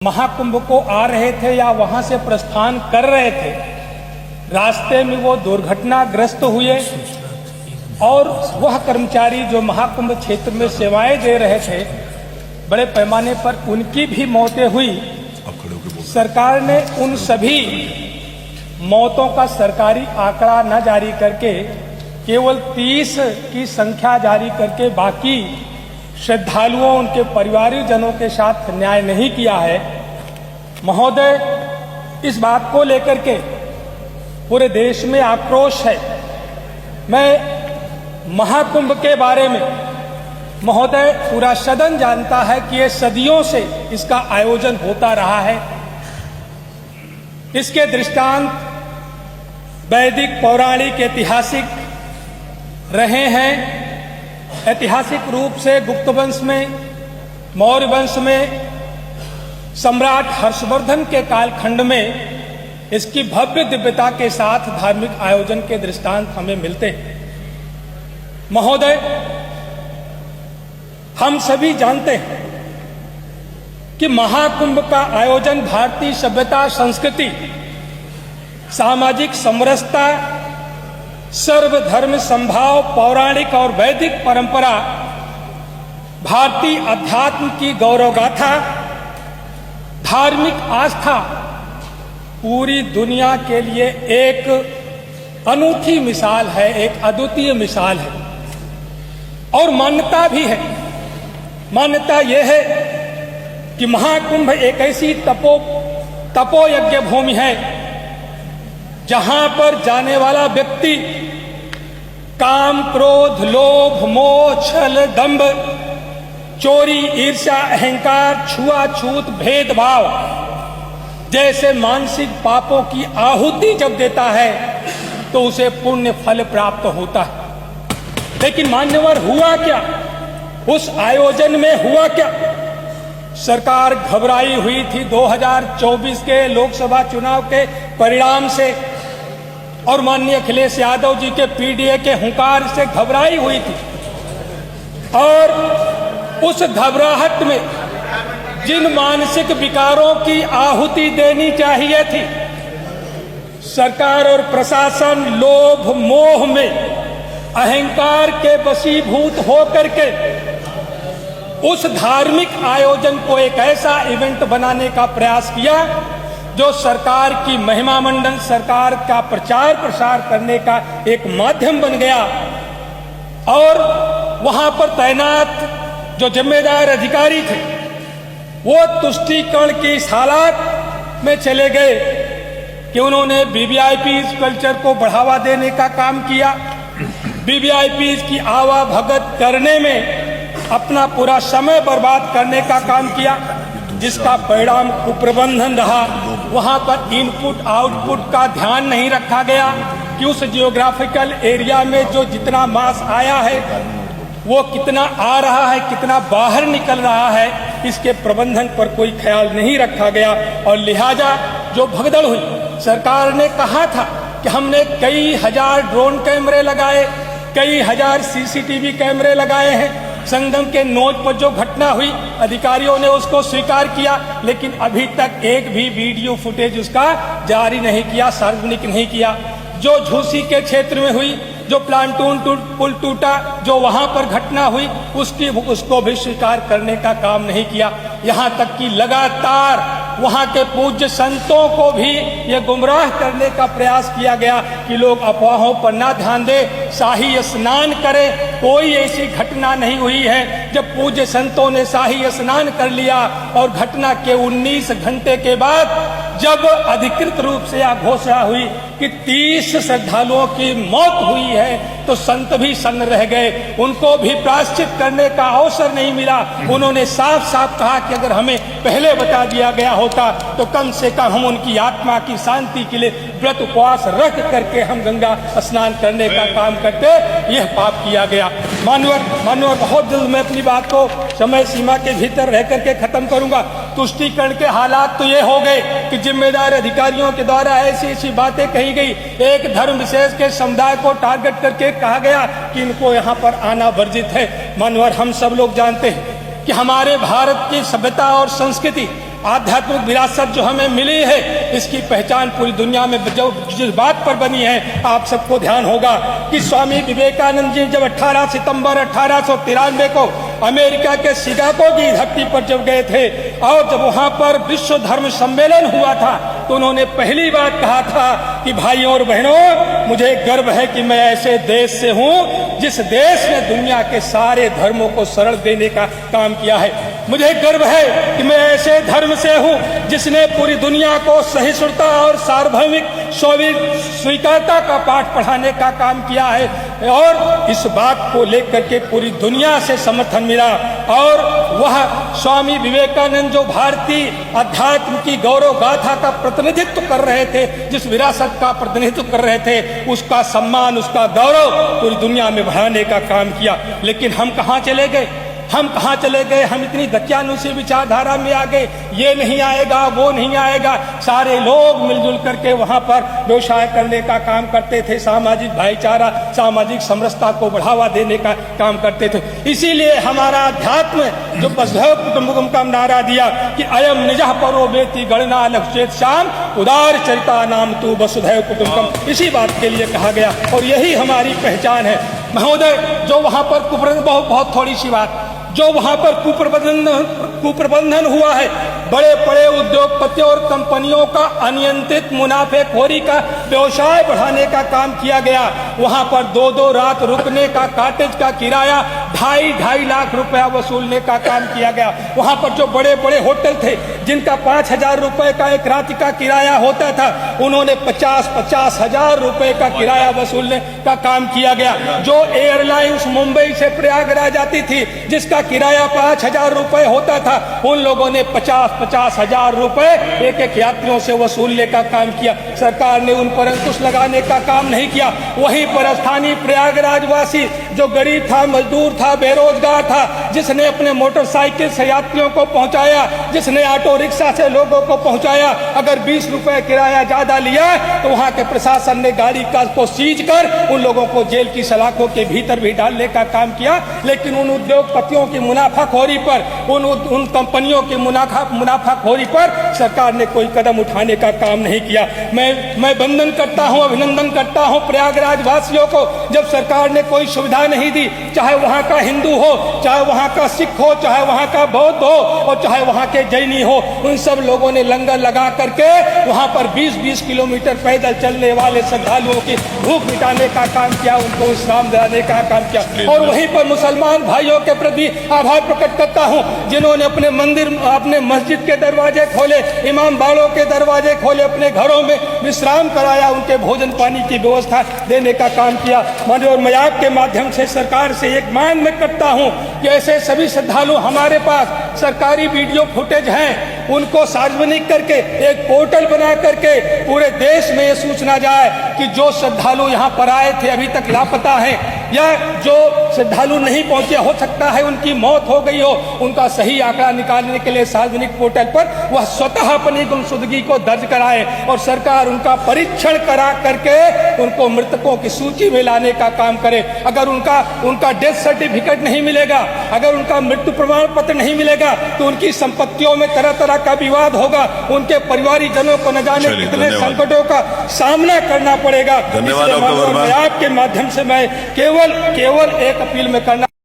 महाकुंभ को आ रहे थे या वहां से प्रस्थान कर रहे थे, रास्ते में वो दुर्घटनाग्रस्त हुए और वह कर्मचारी जो महाकुंभ क्षेत्र में सेवाएं दे रहे थे, बड़े पैमाने पर उनकी भी मौतें हुई। सरकार ने उन सभी मौतों का सरकारी आंकड़ा न जारी करके केवल 30 की संख्या जारी करके बाकी श्रद्धालुओं उनके परिवारजनों के साथ न्याय नहीं किया है। महोदय, इस बात को लेकर के पूरे देश में आक्रोश है। मैं महाकुंभ के बारे में, महोदय, पूरा सदन जानता है कि ये सदियों से इसका आयोजन होता रहा है। इसके दृष्टांत वैदिक, पौराणिक, ऐतिहासिक रहे हैं। ऐतिहासिक रूप से गुप्त वंश में, मौर्य वंश में, सम्राट हर्षवर्धन के कालखंड में इसकी भव्य दिव्यता के साथ धार्मिक आयोजन के दृष्टांत हमें मिलते हैं। महोदय, हम सभी जानते हैं कि महाकुंभ का आयोजन भारतीय सभ्यता, संस्कृति, सामाजिक समरसता, सर्वधर्म संभाव, पौराणिक और वैदिक परंपरा, भारतीय अध्यात्म की गौरव गाथा, धार्मिक आस्था पूरी दुनिया के लिए एक अनूठी मिसाल है, एक अद्वितीय मिसाल है। और मान्यता भी है। मान्यता यह है कि महाकुंभ एक ऐसी तपोयज्ञ भूमि है जहां पर जाने वाला व्यक्ति काम, क्रोध, लोभ, मोह, छल, दंभ, चोरी, ईर्ष्या, अहंकार, छुआछूत, भेदभाव जैसे मानसिक पापों की आहुति जब देता है तो उसे पुण्य फल प्राप्त होता है। लेकिन मान्यवर, हुआ क्या? उस आयोजन में हुआ क्या? सरकार घबराई हुई थी 2024 के लोकसभा चुनाव के परिणाम से और माननीय अखिलेश यादव जी के पीडीए के हुंकार से घबराई हुई थी। और उस घबराहट में जिन मानसिक विकारों की आहुति देनी चाहिए थी, सरकार और प्रशासन लोभ, मोह में, अहंकार के वशीभूत होकर के उस धार्मिक आयोजन को एक ऐसा इवेंट बनाने का प्रयास किया जो सरकार की महिमा मंडन, सरकार का प्रचार प्रसार करने का एक माध्यम बन गया। और वहां पर तैनात जो जिम्मेदार अधिकारी थे वो तुष्टीकरण की इस हालात में चले गए कि उन्होंने वीवीआईपी कल्चर को बढ़ावा देने का काम किया, वीवीआईपी की आवाभगत करने में अपना पूरा समय बर्बाद करने का काम किया, जिसका परिणाम कुप्रबंधन रहा। वहां पर इनपुट आउटपुट का ध्यान नहीं रखा गया कि उस जियोग्राफिकल एरिया में जो जितना मास आया है वो कितना आ रहा है, कितना बाहर निकल रहा है, इसके प्रबंधन पर कोई ख्याल नहीं रखा गया। और लिहाजा जो भगदड़ हुई, सरकार ने कहा था कि हमने कई हजार ड्रोन कैमरे लगाए, कई हजार सीसीटीवी कैमरे लगाए हैं। संगम के नोच पर जो घटना हुई, अधिकारियों ने उसको स्वीकार किया, लेकिन अभी तक एक भी वीडियो फुटेज उसका जारी नहीं किया, सार्वजनिक नहीं किया। जो झूसी के क्षेत्र में हुई, जो प्लांटून पुल टूटा, जो वहां पर घटना हुई, उसको भी स्वीकार करने का काम नहीं किया। यहां तक कि लगातार वहां के पूज्य संतों को भी ये गुमराह करने का प्रयास किया गया कि लोग अफवाहों पर ना ध्यान दें, शाही स्नान करें। कोई ऐसी घटना नहीं हुई है। जब पूज्य संतों ने शाही स्नान कर लिया और घटना के 19 घंटे के बाद जब अधिकृत रूप से यह घोषणा हुई कि 30 श्रद्धालुओं की मौत हुई है, तो संत भी सन्न रह गए। उनको भी प्रायश्चित करने का अवसर नहीं मिला। उन्होंने साफ साफ कहा कि अगर हमें पहले बता दिया गया होता तो कम से कम हम उनकी आत्मा की शांति के लिए व्रत उपवास रख करके हम गंगा स्नान करने का काम करते। यह पाप किया गया। मानवर, बहुत जल्द मैं अपनी बात को समय सीमा के भीतर रह करके खत्म करूंगा। तुष्टीकरण के हालात तो ये हो गए कि जिम्मेदार अधिकारियों के द्वारा ऐसी ऐसी बातें कही गई। एक धर्म विशेष के समुदाय को टारगेट करके कहा गया कि इनको यहाँ पर आना वर्जित है। मानवर, हम सब लोग जानते हैं कि हमारे भारत की सभ्यता और संस्कृति आध्यात्मिक विरासत जो हमें मिली है, इसकी पहचान पूरी दुनिया में जो जिस बात पर बनी है, आप सबको ध्यान होगा कि स्वामी विवेकानंद जी जब 18 सितंबर 1893 को अमेरिका के शिकागो की धरती पर जब गए थे और जब वहां पर विश्व धर्म सम्मेलन हुआ था, तो उन्होंने पहली बात कहा था कि भाइयों और बहनों, मुझे गर्व है कि मैं ऐसे देश से हूं जिस देश ने दुनिया के सारे धर्मों को शरण देने का काम किया है। मुझे गर्व है कि मैं ऐसे धर्म से हूं जिसने पूरी दुनिया को सहिष्णुता और सार्वभौमिक स्वीकारता का पाठ पढ़ाने का काम किया है, और इस बात को लेकर के पूरी दुनिया से समर्थन मिला। और वह स्वामी विवेकानंद जो भारतीय अध्यात्म की गौरव गाथा का प्रतिनिधित्व कर रहे थे, जिस विरासत का प्रतिनिधित्व कर रहे थे, उसका सम्मान, उसका गौरव पूरी दुनिया में बढ़ाने का काम किया। लेकिन हम कहाँ चले गए? हम कहाँ चले गए? हम इतनी दकियानुसी विचारधारा में आ गए, ये नहीं आएगा, वो नहीं आएगा। सारे लोग मिलजुल करके वहां पर व्यवसाय करने का काम करते थे, सामाजिक भाईचारा, सामाजिक समरसता को बढ़ावा देने का काम करते थे। इसीलिए हमारा अध्यात्म जो वसुधैव कुटुंबकम का नारा दिया कि अयम निजः परो वेति गणना लक्ष्येत श्याम उदार चरिता नाम तू वसुधैव कुटुंबकम, इसी बात के लिए कहा गया और यही हमारी पहचान है। महोदय, जो वहां पर बहुत थोड़ी सी बात, जो वहां पर कुप्रबंधन हुआ है, बड़े बड़े उद्योगपतियों और कंपनियों का अनियंत्रित मुनाफेखोरी का व्यवसाय बढ़ाने का काम किया गया। वहां पर 2-2 रात रुकने का, कॉटेज का किराया 2.5 लाख रुपया वसूलने का काम किया गया। वहां पर जो बड़े बड़े होटल थे जिनका 5,000 रुपए का एक रात का किराया होता था, उन्होंने 50-50 हजार रुपए का किराया वसूलने का काम किया गया। जो एयरलाइंस मुंबई से प्रयागराज जाती थी, जिसका किराया 5,000 रुपए होता था, उन लोगों ने 50-50 हजार रुपए एक यात्रियों से वसूलने का काम किया। सरकार ने उन पर अंकुश लगाने का काम नहीं किया। वहीं पर स्थानीय प्रयागराज वासी जो गरीब था, मजदूर था, बेरोजगार था, जिसने अपने मोटरसाइकिल से यात्रियों को पहुंचाया, जिसने ऑटो रिक्शा से लोगों को पहुंचाया, अगर 20 रुपए किराया ज्यादा लिया तो वहां के प्रशासन ने गाड़ी को सीज कर उन लोगों को जेल की सलाखों के भीतर भी डालने का काम किया। लेकिन उन उद्योगपतियों की मुनाफाखोरी पर, उन कंपनियों की मुनाफाखोरी पर सरकार ने कोई कदम उठाने का काम नहीं किया। मैं वंदन करता हूं, अभिनंदन करता हूं प्रयागराज वासियों को, जब सरकार ने कोई सुविधा नहीं दी, चाहे वहां का हिंदू हो, चाहे वहां का सिख हो, चाहे वहां का बौद्ध हो और चाहे वहां के जैनी हो, उन सब लोगों ने लंगर लगा करके वहां पर 20-20 किलोमीटर पैदल चलने वाले श्रद्धालुओं की भूख मिटाने का काम किया, उनको विश्राम दिलाने का काम किया। और वहीं पर मुसलमान भाइयों के प्रति आभार प्रकट करता हूं, जिन्होंने अपने मंदिर, अपने मस्जिद के दरवाजे खोले, इमाम बाड़ों के दरवाजे खोले, अपने घरों में विश्राम कराया, उनके भोजन पानी की व्यवस्था देने का काम किया। और मैं आपके माध्यम से सरकार से एक मांग मैं करता हूं कि ऐसे सभी श्रद्धालु, हमारे पास सरकारी वीडियो फुटेज हैं, उनको सार्वजनिक करके एक पोर्टल बना करके पूरे देश में ये सूचना जाए कि जो श्रद्धालु यहाँ पर आए थे अभी तक लापता हैं, या जो श्रद्धालु नहीं पहुंचे, हो सकता है उनकी मौत हो गई हो, उनका सही आंकड़ा निकालने के लिए सार्वजनिक पोर्टल पर वह स्वतः अपनी गुमशुदगी को दर्ज कराए और सरकार उनका परीक्षण करा करके उनको मृतकों की सूची में लाने का काम करे। अगर उनका डेथ सर्टिफिकेट नहीं मिलेगा, अगर उनका मृत्यु प्रमाण पत्र नहीं मिलेगा, तो उनकी संपत्तियों में तरह तरह का विवाद होगा, उनके परिवारीजनों को न जाने कितने संकटों का सामना करना पड़ेगा। धन्यवाद। आपके माध्यम से मैं केवल एक अपील में करना